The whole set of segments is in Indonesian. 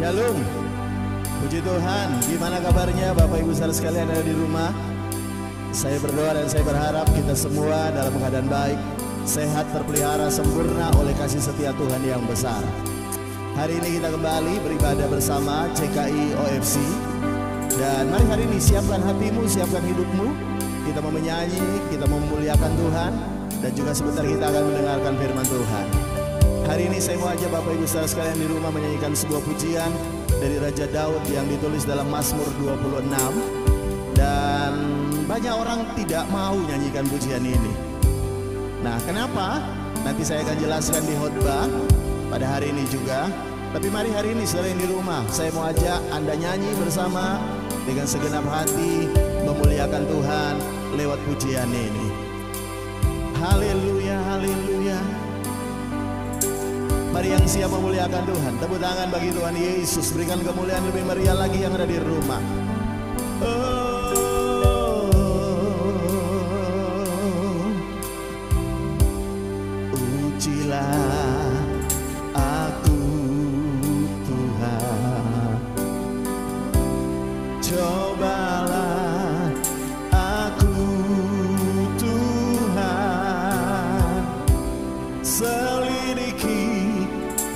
Shalom. Puji Tuhan. Gimana kabarnya Bapak Ibu saudara sekalian ada di rumah? Saya berdoa dan saya berharap kita semua dalam keadaan baik, sehat, terpelihara sempurna oleh kasih setia Tuhan yang besar. Hari ini kita kembali beribadah bersama CKI OFC. Dan mari hari ini siapkan hatimu, siapkan hidupmu. Kita mau menyanyi, kita mau memuliakan Tuhan, dan juga sebentar kita akan mendengarkan firman Tuhan. Hari ini saya mau ajak Bapak Ibu saudara sekalian di rumah menyanyikan sebuah pujian dari Raja Daud yang ditulis dalam Mazmur 26. Dan banyak orang tidak mau nyanyikan pujian ini. Nah, kenapa? Nanti saya akan jelaskan di khotbah pada hari ini juga. Tapi mari hari ini saudara yang di rumah, saya mau ajak Anda nyanyi bersama dengan segenap hati memuliakan Tuhan lewat pujian ini. Haleluya, haleluya. Mari yang siap memuliakan Tuhan, tepuk tangan bagi Tuhan Yesus. Berikan kemuliaan lebih meriah lagi yang ada di rumah. Ujilah aku Tuhan, cobalah aku Tuhan, selidiki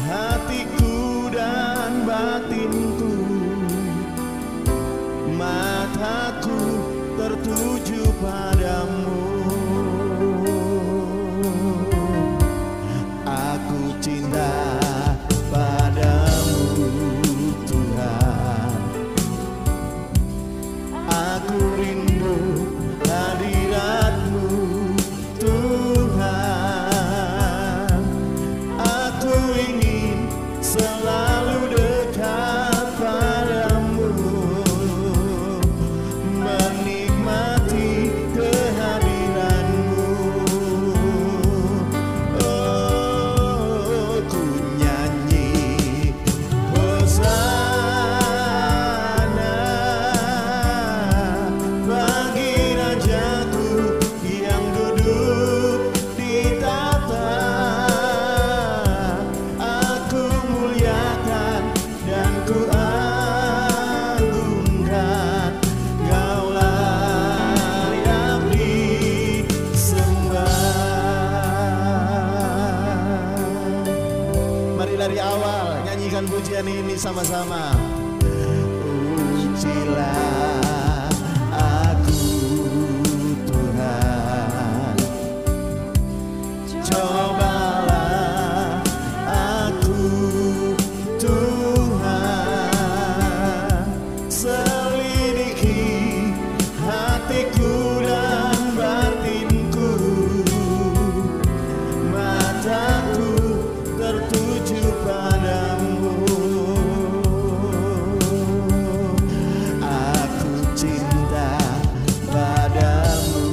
hatiku dan batinku, mataku tertuju padamu. Aku cinta padamu Tuhan, aku rindu hadirat-Mu Tuhan. Aku ingin selalu dekat padamu, menikmati kehadiran-Mu. Oh, ku nyanyi Hosana bagi Rajaku yang duduk di tahta. Aku muliakan dan ku agungkan, Kaulah yang disembah. Mari dari awal nyanyikan pujian ini sama-sama. Ujilah aku Tuhan, cobalah aku Tuhan, selidiki hatiku dan batinku, mataku tertuju padamu. Aku cinta padamu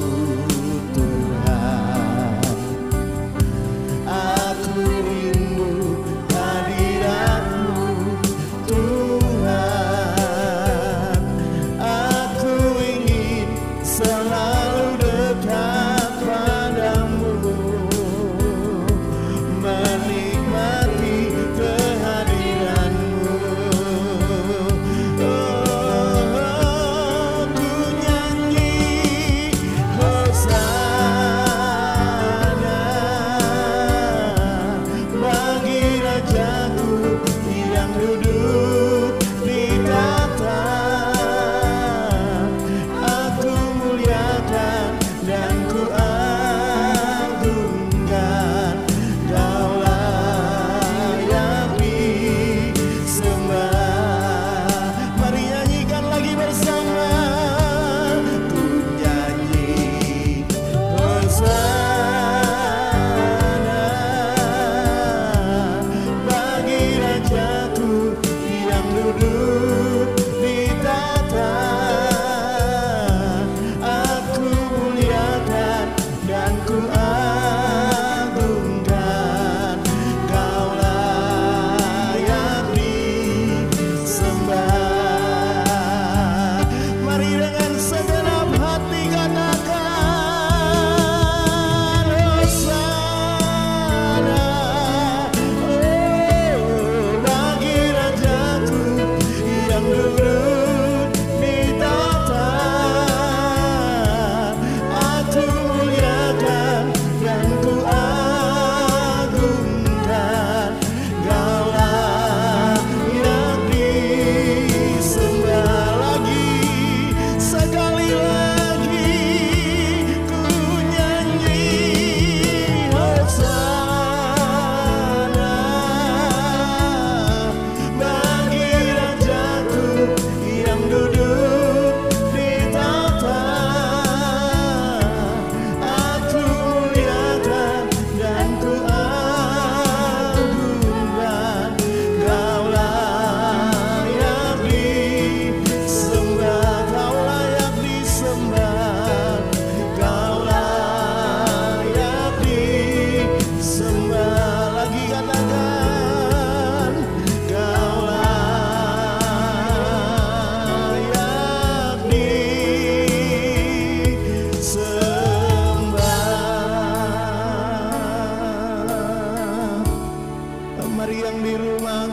Tuhan,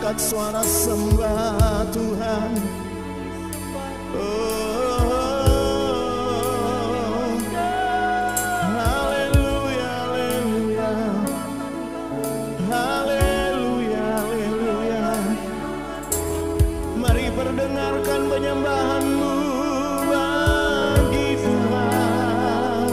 angkat suara sembah Tuhan. Haleluya, haleluya, haleluya, haleluya. Mari perdengarkan penyembahanmu bagi Tuhan.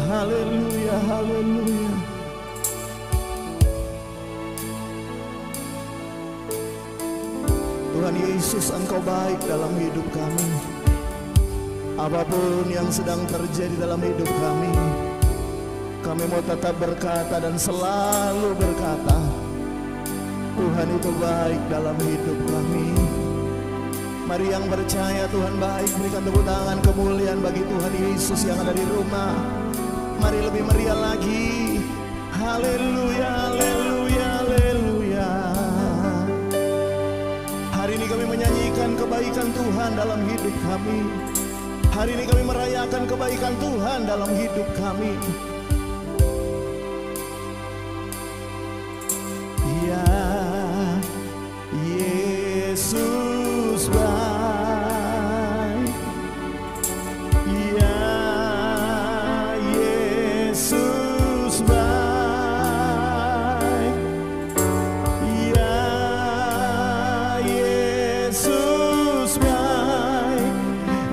Haleluya, haleluya, haleluya. Tuhan Yesus, Engkau baik dalam hidup kami. Apapun yang sedang terjadi dalam hidup kami mau tetap berkata dan selalu berkata, Tuhan itu baik dalam hidup kami. Mari yang percaya Tuhan baik, berikan tepuk tangan kemuliaan bagi Tuhan Yesus yang ada di rumah. Mari lebih meriah lagi. Haleluya, haleluya, haleluya. Hari ini kami menyanyikan kebaikan Tuhan dalam hidup kami. Hari ini kami merayakan kebaikan Tuhan dalam hidup kami. Ya Yesus baik, ya Yesus baik, ya Yesus baik,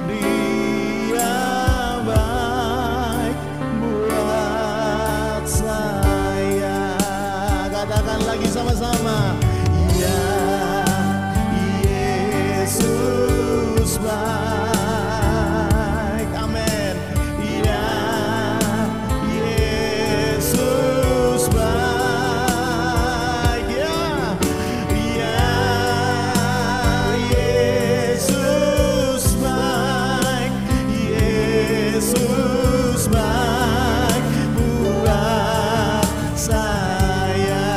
Dia baik buat saya. Katakan lagi sama-sama, ya Yesus baik, amin. Ya Yesus baik, ya Yesus baik, Yesus baik buat saya.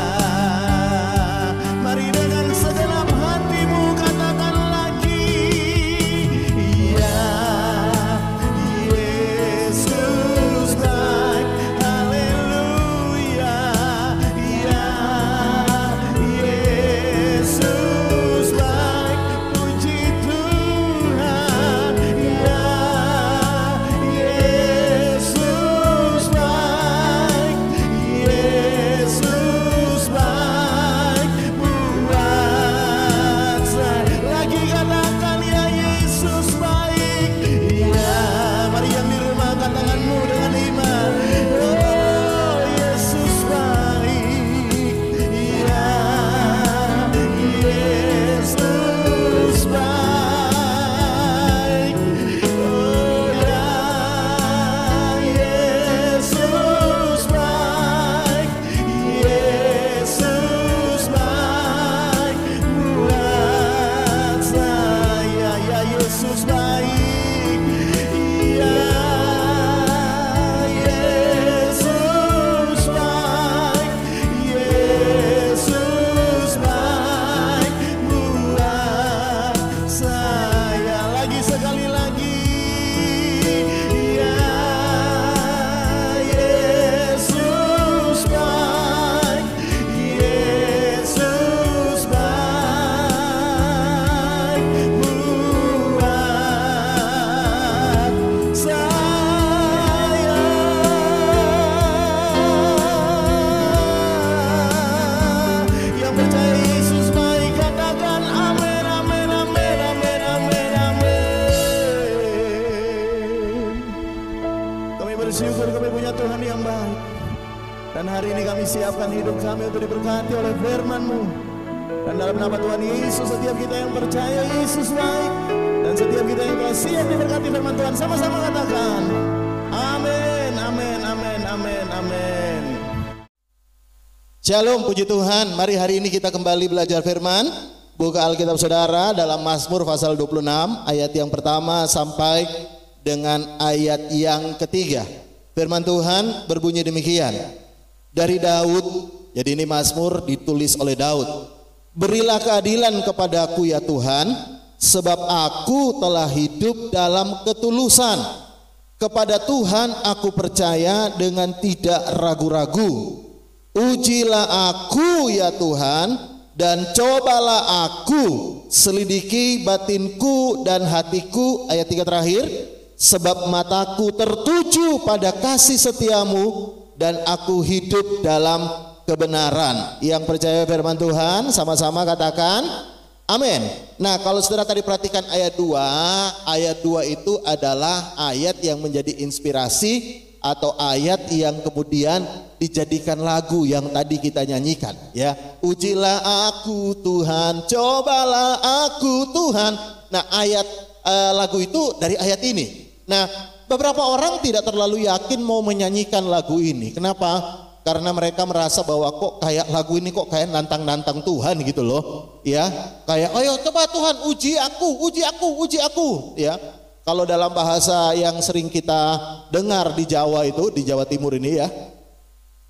baik. Dan hari ini kami siapkan hidup kami untuk diberkati oleh firman-Mu. Dan dalam nama Tuhan Yesus, setiap kita yang percaya Yesus baik, dan setiap kita yang telah siap diberkati firman Tuhan, sama-sama katakan amin, amin, amin, amin, amin. Shalom, puji Tuhan. Mari hari ini kita kembali belajar firman. Buka Alkitab saudara dalam Mazmur pasal 26 ayat yang pertama sampai dengan ayat yang ketiga. Firman Tuhan berbunyi demikian. Dari Daud, jadi ini Mazmur ditulis oleh Daud. Berilah keadilan kepadaku ya Tuhan, sebab aku telah hidup dalam ketulusan. Kepada Tuhan aku percaya dengan tidak ragu-ragu. Ujilah aku ya Tuhan, dan cobalah aku, selidiki batinku dan hatiku. Ayat 3 terakhir. Sebab mataku tertuju pada kasih setiamu, dan aku hidup dalam kebenaran. Yang percaya firman Tuhan sama-sama katakan amin. Nah, kalau saudara tadi perhatikan ayat 2, ayat 2 itu adalah ayat yang menjadi inspirasi atau ayat yang kemudian dijadikan lagu yang tadi kita nyanyikan, ya. Ujilah aku Tuhan, cobalah aku Tuhan. Nah, ayat lagu itu dari ayat ini. Nah, beberapa orang tidak terlalu yakin mau menyanyikan lagu ini. Kenapa? Karena mereka merasa bahwa kok kayak lagu ini kok kayak nantang-nantang Tuhan gitu loh, ya. Kayak ayo coba Tuhan uji aku, uji aku, uji aku, ya. Kalau dalam bahasa yang sering kita dengar di Jawa itu, di Jawa Timur ini ya.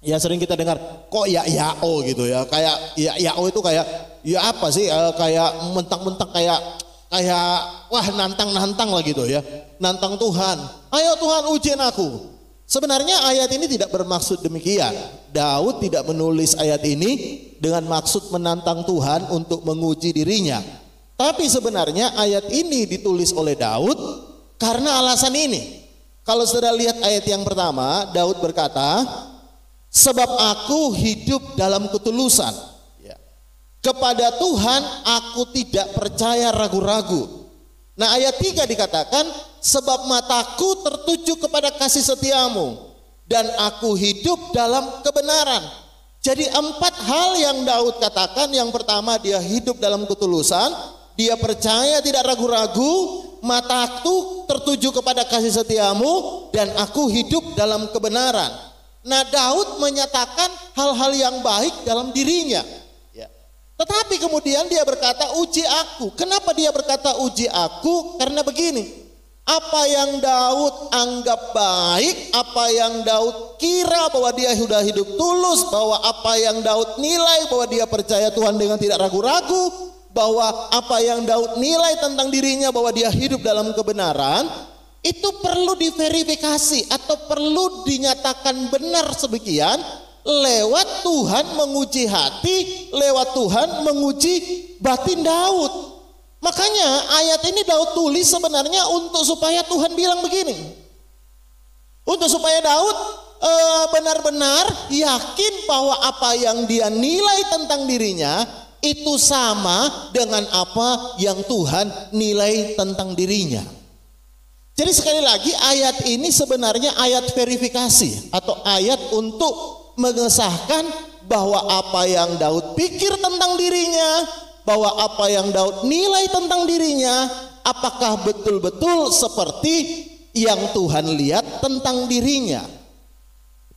Ya sering kita dengar kok ya-yao gitu ya. Kayak ya-yao itu kayak ya apa sih? Kayak mentang-mentang kayak wah nantang-nantang lah gitu ya. Nantang Tuhan. Ayo Tuhan ujian aku. Sebenarnya ayat ini tidak bermaksud demikian. Daud tidak menulis ayat ini dengan maksud menantang Tuhan untuk menguji dirinya. Tapi sebenarnya ayat ini ditulis oleh Daud karena alasan ini. Kalau saudara lihat ayat yang pertama, Daud berkata, sebab aku hidup dalam ketulusan. Kepada Tuhan aku tidak percaya ragu-ragu. Nah, ayat 3 dikatakan, sebab mataku tertuju kepada kasih setiamu, dan aku hidup dalam kebenaran. Jadi 4 hal yang Daud katakan. Yang pertama, dia hidup dalam ketulusan, dia percaya tidak ragu-ragu, mataku tertuju kepada kasih setiamu, dan aku hidup dalam kebenaran. Nah, Daud menyatakan hal-hal yang baik dalam dirinya. Tetapi kemudian dia berkata uji aku. Kenapa dia berkata uji aku? Karena begini, apa yang Daud anggap baik, apa yang Daud kira bahwa dia sudah hidup tulus, bahwa apa yang Daud nilai bahwa dia percaya Tuhan dengan tidak ragu-ragu, bahwa apa yang Daud nilai tentang dirinya bahwa dia hidup dalam kebenaran, itu perlu diverifikasi atau perlu dinyatakan benar sebegian lewat Tuhan menguji hati, lewat Tuhan menguji batin Daud. Makanya ayat ini Daud tulis sebenarnya untuk supaya Tuhan bilang begini, untuk supaya Daud benar-benar yakin bahwa apa yang dia nilai tentang dirinya itu sama dengan apa yang Tuhan nilai tentang dirinya. Jadi sekali lagi ayat ini sebenarnya ayat verifikasi atau ayat untuk mengesahkan bahwa apa yang Daud pikir tentang dirinya, bahwa apa yang Daud nilai tentang dirinya, apakah betul-betul seperti yang Tuhan lihat tentang dirinya.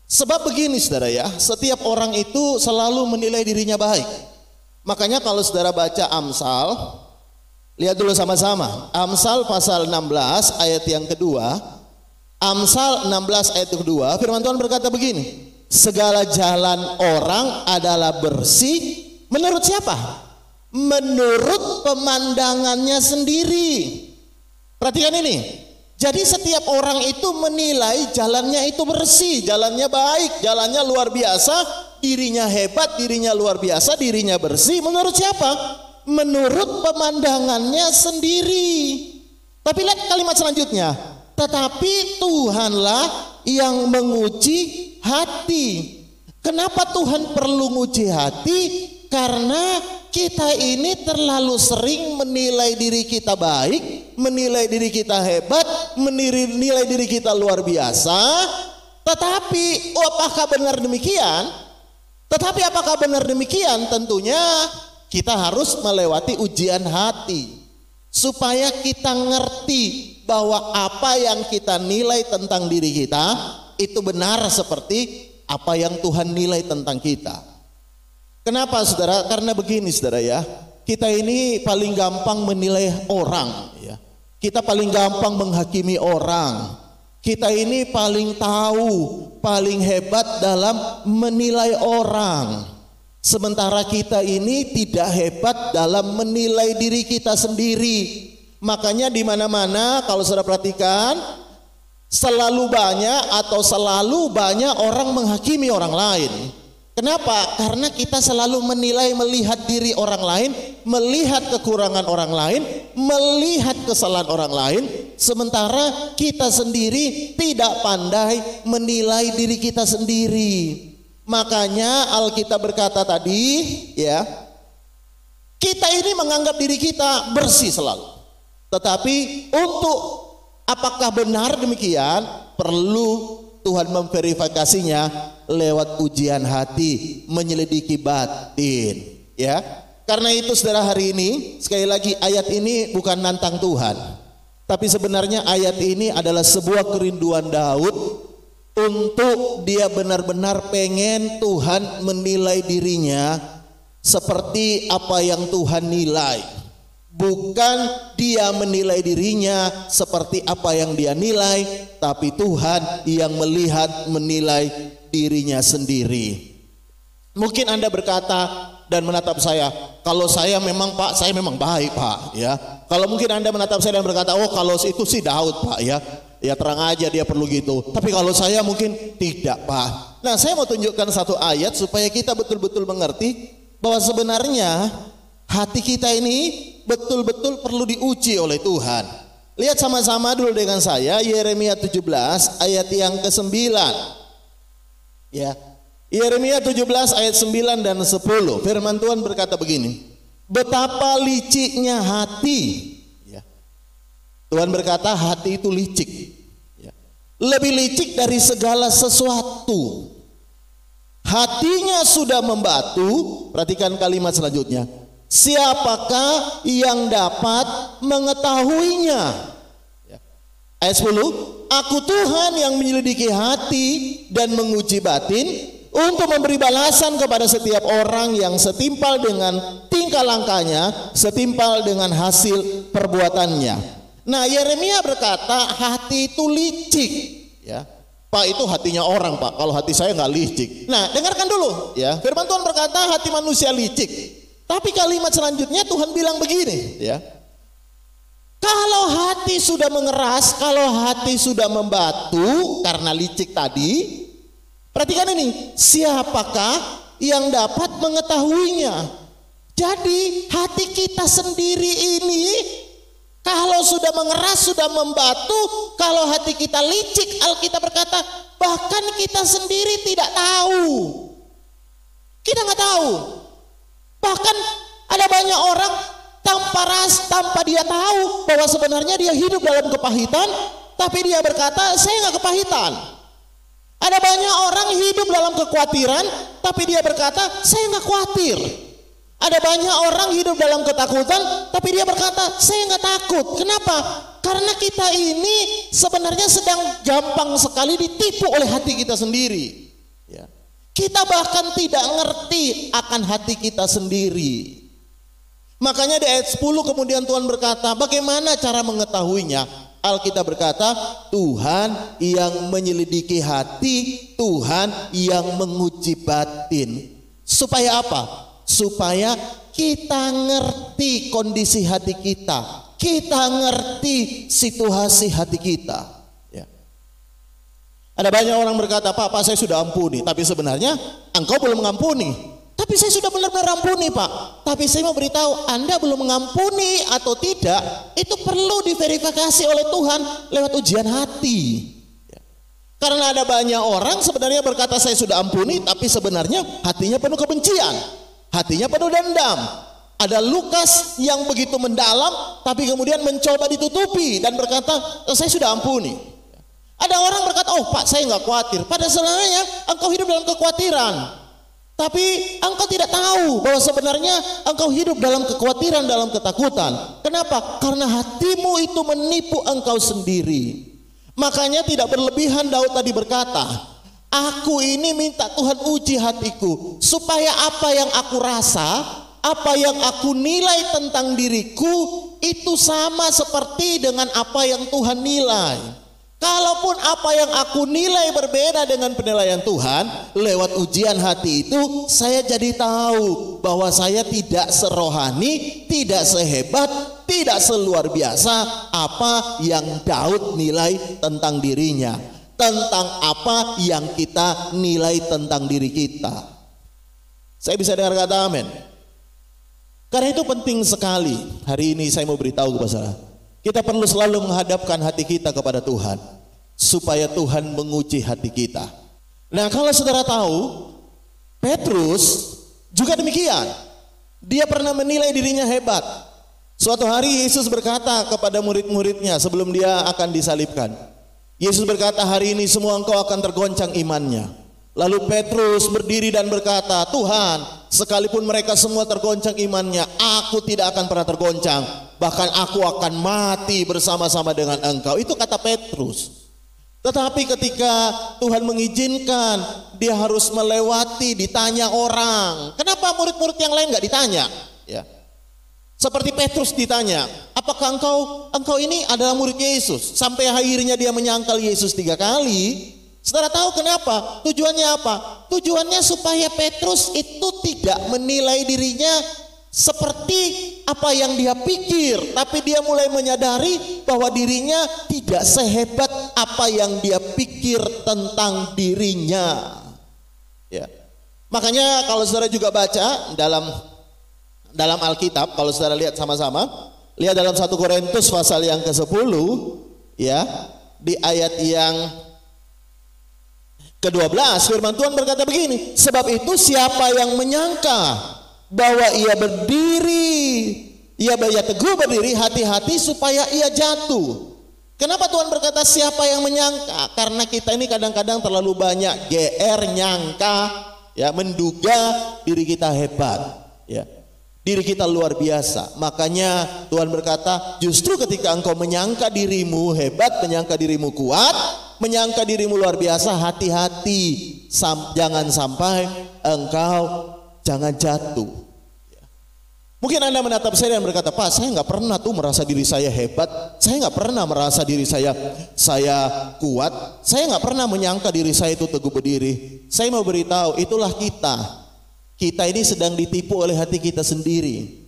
Sebab begini saudara ya, setiap orang itu selalu menilai dirinya baik. Makanya kalau saudara baca Amsal, lihat dulu sama-sama. Amsal pasal 16 ayat yang kedua. Amsal 16 ayat kedua, firman Tuhan berkata begini, segala jalan orang adalah bersih menurut siapa? Menurut pemandangannya sendiri. Perhatikan ini. Jadi setiap orang itu menilai jalannya itu bersih, jalannya baik, jalannya luar biasa, dirinya hebat, dirinya luar biasa, dirinya bersih. Menurut siapa? Menurut pemandangannya sendiri. Tapi lihat kalimat selanjutnya. Tetapi Tuhanlah yang menguji hati. Kenapa Tuhan perlu menguji hati? Karena kita ini terlalu sering menilai diri kita baik, menilai diri kita hebat, menilai diri kita luar biasa, Tetapi apakah benar demikian? Tentunya kita harus melewati ujian hati supaya kita ngerti bahwa apa yang kita nilai tentang diri kita itu benar seperti apa yang Tuhan nilai tentang kita. Kenapa saudara? Karena begini saudara ya, kita ini paling gampang menilai orang ya. Kita paling gampang menghakimi orang. Kita ini paling tahu, paling hebat dalam menilai orang. Sementara kita ini tidak hebat dalam menilai diri kita sendiri. Makanya di mana-mana kalau saudara perhatikan, selalu banyak orang menghakimi orang lain. Kenapa? Karena kita selalu melihat diri orang lain, melihat kekurangan orang lain, melihat kesalahan orang lain, sementara kita sendiri tidak pandai menilai diri kita sendiri. Makanya Alkitab berkata tadi, ya, kita ini menganggap diri kita bersih selalu. Tetapi untuk apakah benar demikian, perlu Tuhan memverifikasinya lewat ujian hati, menyelidiki batin, ya. Karena itu saudara, hari ini sekali lagi ayat ini bukan nantang Tuhan, tapi sebenarnya ayat ini adalah sebuah kerinduan Daud untuk dia benar-benar pengen Tuhan menilai dirinya seperti apa yang Tuhan nilai. Bukan dia menilai dirinya seperti apa yang dia nilai, tapi Tuhan yang menilai dirinya sendiri. Mungkin Anda berkata dan menatap saya, kalau saya memang Pak, saya memang baik Pak, ya. Kalau mungkin Anda menatap saya dan berkata, oh kalau itu sih Daud Pak, ya. Ya terang aja dia perlu gitu. Tapi kalau saya mungkin tidak Pak. Nah, saya mau tunjukkan satu ayat supaya kita betul-betul mengerti bahwa sebenarnya hati kita ini betul-betul perlu diuji oleh Tuhan. Lihat sama-sama dulu dengan saya Yeremia 17 ayat yang ke-9. Ya. Yeremia 17 ayat 9 dan 10. Firman Tuhan berkata begini. Betapa liciknya hati. Ya. Tuhan berkata hati itu licik. Ya. Lebih licik dari segala sesuatu. Hatinya sudah membatu. Perhatikan kalimat selanjutnya. Siapakah yang dapat mengetahuinya? Ya. Ayat 10. Aku Tuhan yang menyelidiki hati dan menguji batin untuk memberi balasan kepada setiap orang yang setimpal dengan tingkah langkahnya, setimpal dengan hasil perbuatannya. Nah, Yeremia berkata hati itu licik, ya. Pak, itu hatinya orang Pak, kalau hati saya nggak licik. Nah, dengarkan dulu ya. Firman Tuhan berkata hati manusia licik. Tapi kalimat selanjutnya Tuhan bilang begini, ya. Kalau hati sudah mengeras, kalau hati sudah membatu karena licik tadi, perhatikan ini, siapakah yang dapat mengetahuinya? Jadi hati kita sendiri ini kalau sudah mengeras, sudah membatu, kalau hati kita licik, Alkitab berkata bahkan kita sendiri tidak tahu. Kita nggak tahu. Bahkan ada banyak orang tanpa dia tahu bahwa sebenarnya dia hidup dalam kepahitan, tapi dia berkata saya nggak kepahitan. Ada banyak orang hidup dalam kekhawatiran, tapi dia berkata saya nggak khawatir. Ada banyak orang hidup dalam ketakutan, tapi dia berkata saya nggak takut. Kenapa? Karena kita ini sebenarnya sedang gampang sekali ditipu oleh hati kita sendiri. Ya. Kita bahkan tidak ngerti akan hati kita sendiri. Makanya di ayat 10 kemudian Tuhan berkata, bagaimana cara mengetahuinya? Alkitab berkata, Tuhan yang menyelidiki hati, Tuhan yang menguji batin. Supaya apa? Supaya kita ngerti kondisi hati kita. Kita ngerti situasi hati kita. Ada banyak orang berkata, Pak, saya sudah ampuni. Tapi sebenarnya engkau belum mengampuni. Tapi saya sudah benar-benar ampuni Pak. Tapi saya mau beritahu, Anda belum mengampuni atau tidak, itu perlu diverifikasi oleh Tuhan lewat ujian hati. Karena ada banyak orang sebenarnya berkata saya sudah ampuni, tapi sebenarnya hatinya penuh kebencian, hatinya penuh dendam. Ada lukas yang begitu mendalam, tapi kemudian mencoba ditutupi dan berkata saya sudah ampuni. Ada orang berkata, oh Pak, saya nggak khawatir. Pada sebenarnya engkau hidup dalam kekhawatiran. Tapi engkau tidak tahu bahwa sebenarnya engkau hidup dalam kekhawatiran, dalam ketakutan. Kenapa? Karena hatimu itu menipu engkau sendiri. Makanya tidak berlebihan Daud tadi berkata, aku ini minta Tuhan uji hatiku, supaya apa yang aku rasa, apa yang aku nilai tentang diriku, itu sama seperti dengan apa yang Tuhan nilai. Kalaupun apa yang aku nilai berbeda dengan penilaian Tuhan, lewat ujian hati itu saya jadi tahu bahwa saya tidak serohani, tidak sehebat, tidak seluar biasa apa yang Daud nilai tentang dirinya, tentang apa yang kita nilai tentang diri kita. Saya bisa dengar kata amin. Karena itu penting sekali. Hari ini saya mau beritahu kepada saudara, kita perlu selalu menghadapkan hati kita kepada Tuhan, supaya Tuhan menguji hati kita. Nah, kalau saudara tahu, Petrus juga demikian. Dia pernah menilai dirinya hebat. Suatu hari Yesus berkata kepada murid-muridnya sebelum dia akan disalibkan. Yesus berkata, hari ini semua engkau akan tergoncang imannya. Lalu Petrus berdiri dan berkata, Tuhan, sekalipun mereka semua tergoncang imannya, aku tidak akan pernah tergoncang. Bahkan aku akan mati bersama-sama dengan engkau. Itu kata Petrus. Tetapi ketika Tuhan mengizinkan, dia harus melewati, ditanya orang. Kenapa murid-murid yang lain gak ditanya? Ya. Seperti Petrus ditanya, apakah engkau ini adalah murid Yesus? Sampai akhirnya dia menyangkal Yesus 3 kali. Saudara tahu kenapa? Tujuannya apa? Tujuannya supaya Petrus itu tidak menilai dirinya seperti apa yang dia pikir, tapi dia mulai menyadari bahwa dirinya tidak sehebat apa yang dia pikir tentang dirinya. Ya. Makanya kalau saudara juga baca dalam Alkitab, kalau saudara lihat sama-sama, lihat dalam 1 Korintus pasal yang ke-10, ya, di ayat yang ke-12, firman Tuhan berkata begini, sebab itu siapa yang menyangka bahwa ia teguh berdiri, hati-hati supaya ia jatuh. Kenapa Tuhan berkata siapa yang menyangka? Karena kita ini kadang-kadang terlalu banyak GR, nyangka, ya, menduga diri kita hebat, ya, diri kita luar biasa. Makanya Tuhan berkata, justru ketika engkau menyangka dirimu hebat, menyangka dirimu kuat, menyangka dirimu luar biasa, hati-hati, jangan sampai engkau jangan jatuh. Mungkin Anda menatap saya dan berkata, Pak, saya nggak pernah tuh merasa diri saya hebat, saya nggak pernah merasa diri saya kuat, saya nggak pernah menyangka diri saya itu teguh berdiri. Saya mau beritahu, itulah kita ini sedang ditipu oleh hati kita sendiri.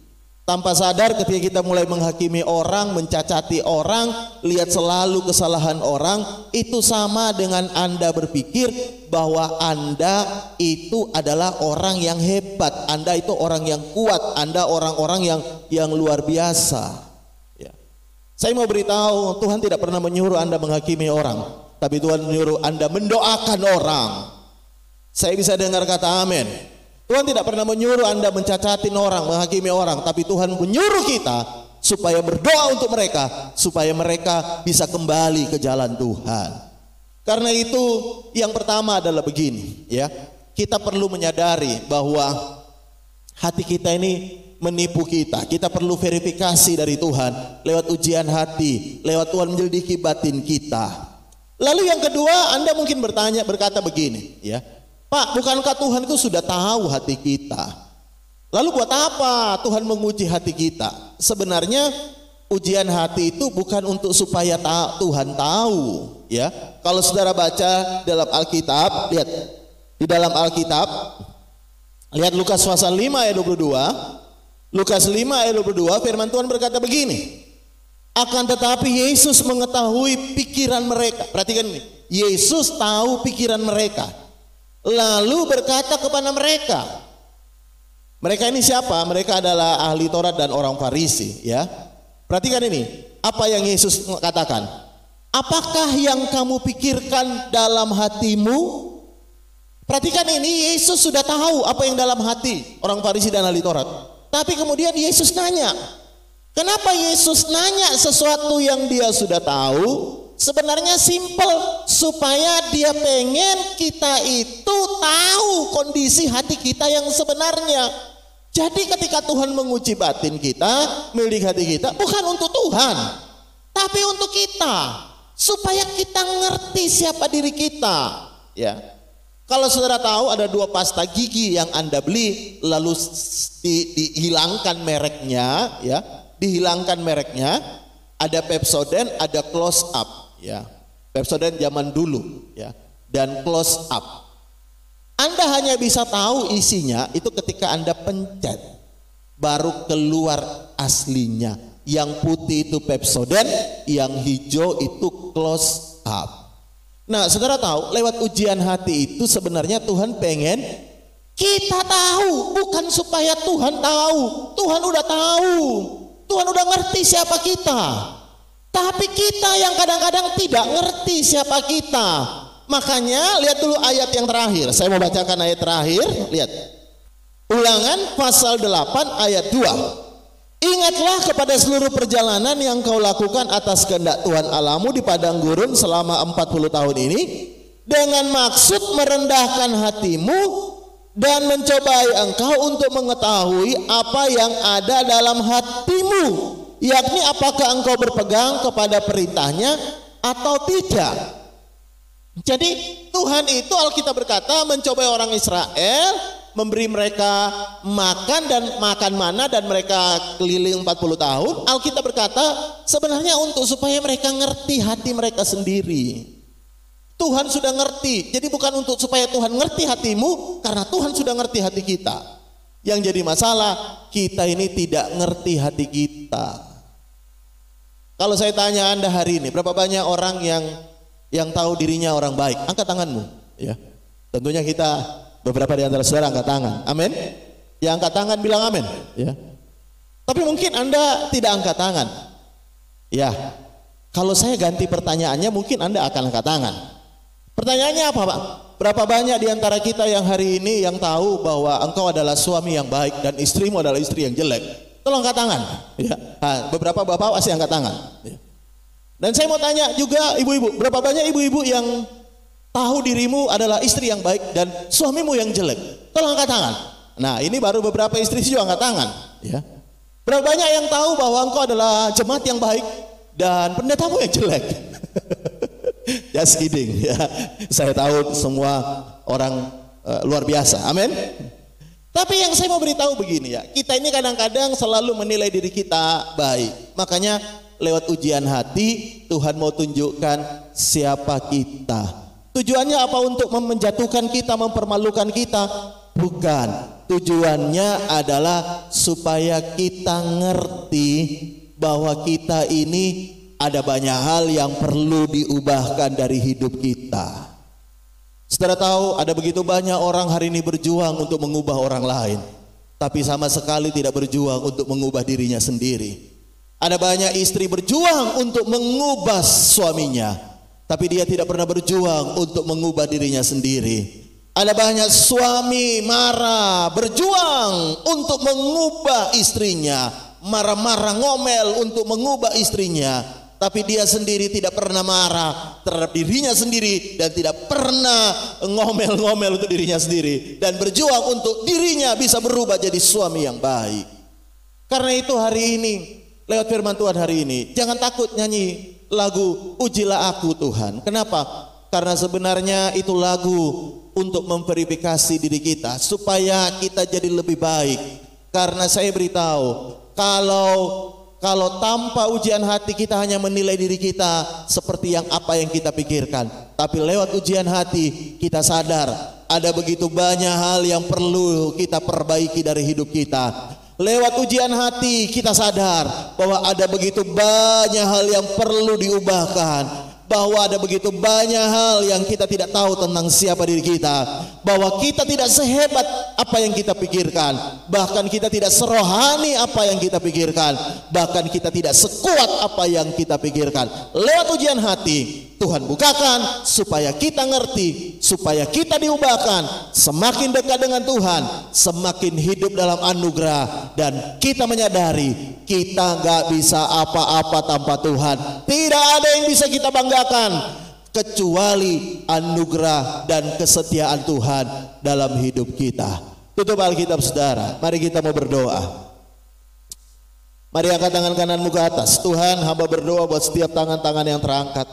Tanpa sadar ketika kita mulai menghakimi orang, mencacati orang, lihat selalu kesalahan orang, itu sama dengan Anda berpikir bahwa Anda itu adalah orang yang hebat, Anda itu orang yang kuat, Anda orang-orang yang luar biasa. Ya. Saya mau beritahu, Tuhan tidak pernah menyuruh Anda menghakimi orang, tapi Tuhan menyuruh Anda mendoakan orang. Saya bisa dengar kata amin. Tuhan tidak pernah menyuruh Anda mencacatin orang, menghakimi orang, tapi Tuhan menyuruh kita supaya berdoa untuk mereka, supaya mereka bisa kembali ke jalan Tuhan. Karena itu yang pertama adalah begini, ya, kita perlu menyadari bahwa hati kita ini menipu kita. Kita perlu verifikasi dari Tuhan lewat ujian hati, lewat Tuhan menyelidiki batin kita. Lalu yang kedua, Anda mungkin berkata begini, ya, Pak, bukankah Tuhan itu sudah tahu hati kita? Lalu buat apa Tuhan menguji hati kita? Sebenarnya ujian hati itu bukan untuk supaya Tuhan tahu, ya. Kalau saudara baca dalam Alkitab, lihat di dalam Alkitab, lihat Lukas pasal 5 ayat 22. Lukas 5 ayat 22, firman Tuhan berkata begini. Akan tetapi Yesus mengetahui pikiran mereka. Perhatikan ini. Yesus tahu pikiran mereka. Lalu berkata kepada mereka. Mereka ini siapa? Mereka adalah ahli Taurat dan orang Farisi, ya. Perhatikan ini, apa yang Yesus katakan? Apakah yang kamu pikirkan dalam hatimu? Perhatikan ini, Yesus sudah tahu apa yang dalam hati orang Farisi dan ahli Taurat. Tapi kemudian Yesus nanya. Kenapa Yesus nanya sesuatu yang dia sudah tahu? sebenarnya simple, supaya dia pengen kita itu tahu kondisi hati kita yang sebenarnya. Jadi ketika Tuhan menguji batin kita, melidik hati kita, bukan untuk Tuhan, tapi untuk kita, supaya kita ngerti siapa diri kita. Ya, kalau saudara tahu ada 2 pasta gigi yang Anda beli lalu dihilangkan mereknya, ya, dihilangkan mereknya, ada Pepsodent, ada Close Up. Ya, Pepsodent zaman dulu, ya, dan Close Up. Anda hanya bisa tahu isinya itu ketika Anda pencet, baru keluar aslinya. Yang putih itu Pepsodent, yang hijau itu Close Up. Nah, saudara tahu, lewat ujian hati itu sebenarnya Tuhan pengen kita tahu, bukan supaya Tuhan tahu. Tuhan udah tahu, Tuhan udah ngerti siapa kita. Tapi kita yang kadang-kadang tidak ngerti siapa kita. Makanya lihat dulu ayat yang terakhir. Saya mau bacakan ayat terakhir. Lihat, Ulangan pasal 8 ayat 2. Ingatlah kepada seluruh perjalanan yang kau lakukan atas kehendak Tuhan Allahmu di padang gurun selama 40 tahun ini, dengan maksud merendahkan hatimu dan mencobai engkau untuk mengetahui apa yang ada dalam hatimu, yakni apakah engkau berpegang kepada perintahnya atau tidak. Jadi Tuhan itu, Alkitab berkata, mencobai orang Israel, memberi mereka makan dan makan mana, dan mereka keliling 40 tahun. Alkitab berkata sebenarnya untuk supaya mereka ngerti hati mereka sendiri. Tuhan sudah ngerti. Jadi bukan untuk supaya Tuhan ngerti hatimu, karena Tuhan sudah ngerti hati kita. Yang jadi masalah, kita ini tidak ngerti hati kita. Kalau saya tanya Anda hari ini, berapa banyak orang yang tahu dirinya orang baik? Angkat tanganmu, ya. Tentunya kita, beberapa di antara saudara angkat tangan. Amin. Yang angkat tangan bilang amin, ya. Tapi mungkin Anda tidak angkat tangan. Ya. Kalau saya ganti pertanyaannya, mungkin Anda akan angkat tangan. Pertanyaannya apa, Pak? Berapa banyak di antara kita yang hari ini yang tahu bahwa engkau adalah suami yang baik dan istrimu adalah istri yang jelek? Tolong angkat tangan, ya. Nah, beberapa bapak pasti angkat tangan, ya. Dan saya mau tanya juga ibu-ibu, berapa banyak ibu-ibu yang tahu dirimu adalah istri yang baik dan suamimu yang jelek? Tolong angkat tangan. Nah, ini baru beberapa istri juga angkat tangan, ya. Berapa banyak yang tahu bahwa engkau adalah jemaat yang baik dan pendetamu yang jelek? Just kidding, ya. Saya tahu semua orang luar biasa, amin. Tapi yang saya mau beritahu begini, ya, kita ini kadang-kadang selalu menilai diri kita baik. Makanya lewat ujian hati Tuhan mau tunjukkan siapa kita. Tujuannya apa? Untuk menjatuhkan kita, mempermalukan kita? Bukan. Tujuannya adalah supaya kita ngerti bahwa kita ini ada banyak hal yang perlu diubahkan dari hidup kita. Saudara tahu, ada begitu banyak orang hari ini berjuang untuk mengubah orang lain, tapi sama sekali tidak berjuang untuk mengubah dirinya sendiri. Ada banyak istri berjuang untuk mengubah suaminya, tapi dia tidak pernah berjuang untuk mengubah dirinya sendiri. Ada banyak suami marah, berjuang untuk mengubah istrinya, marah-marah ngomel untuk mengubah istrinya, tapi dia sendiri tidak pernah marah terhadap dirinya sendiri dan tidak pernah ngomel-ngomel untuk dirinya sendiri, dan berjuang untuk dirinya bisa berubah jadi suami yang baik. Karena itu hari ini, lewat firman Tuhan hari ini, jangan takut nyanyi lagu Ujilah Aku Tuhan. Kenapa? Karena sebenarnya itu lagu untuk memverifikasi diri kita supaya kita jadi lebih baik. Karena saya beritahu, kalau tanpa ujian hati kita hanya menilai diri kita seperti apa yang kita pikirkan. Tapi lewat ujian hati kita sadar ada begitu banyak hal yang perlu kita perbaiki dari hidup kita. Lewat ujian hati kita sadar bahwa ada begitu banyak hal yang perlu diubahkan, bahwa ada begitu banyak hal yang kita tidak tahu tentang siapa diri kita, bahwa kita tidak sehebat apa yang kita pikirkan, bahkan kita tidak serohani apa yang kita pikirkan, bahkan kita tidak sekuat apa yang kita pikirkan. Lewat ujian hati Tuhan bukakan supaya kita ngerti, supaya kita diubahkan, semakin dekat dengan Tuhan, semakin hidup dalam anugerah, dan kita menyadari kita gak bisa apa-apa tanpa Tuhan. Tidak ada yang bisa kita banggakan kecuali anugerah dan kesetiaan Tuhan dalam hidup kita. Tutup Alkitab saudara, mari kita mau berdoa. Mari angkat tangan kananmu ke atas. Tuhan, hamba berdoa buat setiap tangan-tangan yang terangkat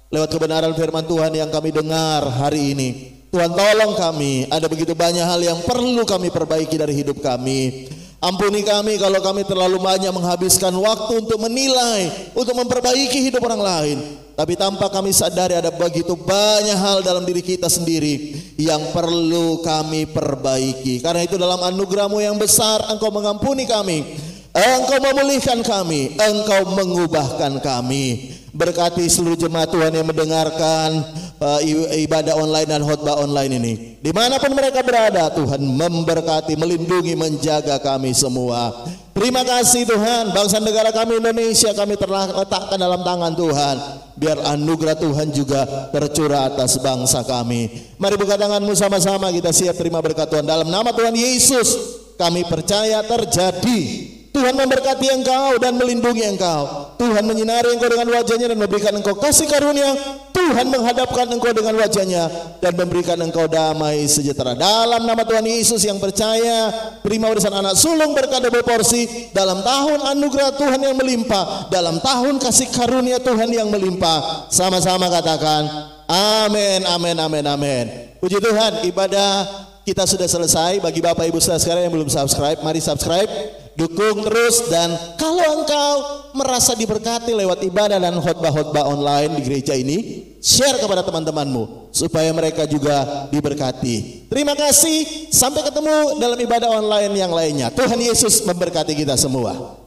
lewat kebenaran firman Tuhan yang kami dengar hari ini. Tuhan, tolong kami, ada begitu banyak hal yang perlu kami perbaiki dari hidup kami. Ampuni kami kalau kami terlalu banyak menghabiskan waktu untuk menilai, untuk memperbaiki hidup orang lain. Tapi tanpa kami sadari ada begitu banyak hal dalam diri kita sendiri yang perlu kami perbaiki. Karena itu dalam anugerah-Mu yang besar, Engkau mengampuni kami, Engkau memulihkan kami, Engkau mengubahkan kami. Berkati seluruh jemaat Tuhan yang mendengarkan ibadah online dan khotbah online ini, dimanapun mereka berada. Tuhan memberkati, melindungi, menjaga kami semua. Terima kasih Tuhan. Bangsa negara kami Indonesia kami letakkan dalam tangan Tuhan. Biar anugerah Tuhan juga tercurah atas bangsa kami. Mari buka tanganmu sama-sama, kita siap terima berkat Tuhan. Dalam nama Tuhan Yesus kami percaya terjadi. Tuhan memberkati engkau dan melindungi engkau. Tuhan menyinari engkau dengan wajahnya dan memberikan engkau kasih karunia. Tuhan menghadapkan engkau dengan wajahnya dan memberikan engkau damai sejahtera. Dalam nama Tuhan Yesus yang percaya, terima warisan anak sulung berkat double porsi. Dalam tahun anugerah Tuhan yang melimpah, dalam tahun kasih karunia Tuhan yang melimpah. Sama-sama katakan amin, amin, amin, amin. Puji Tuhan, ibadah kita sudah selesai. Bagi Bapak Ibu saudara sekalian yang belum subscribe, mari subscribe, dukung terus. Dan kalau engkau merasa diberkati lewat ibadah dan khotbah-khotbah online di gereja ini, share kepada teman-temanmu supaya mereka juga diberkati. Terima kasih, sampai ketemu dalam ibadah online yang lainnya. Tuhan Yesus memberkati kita semua.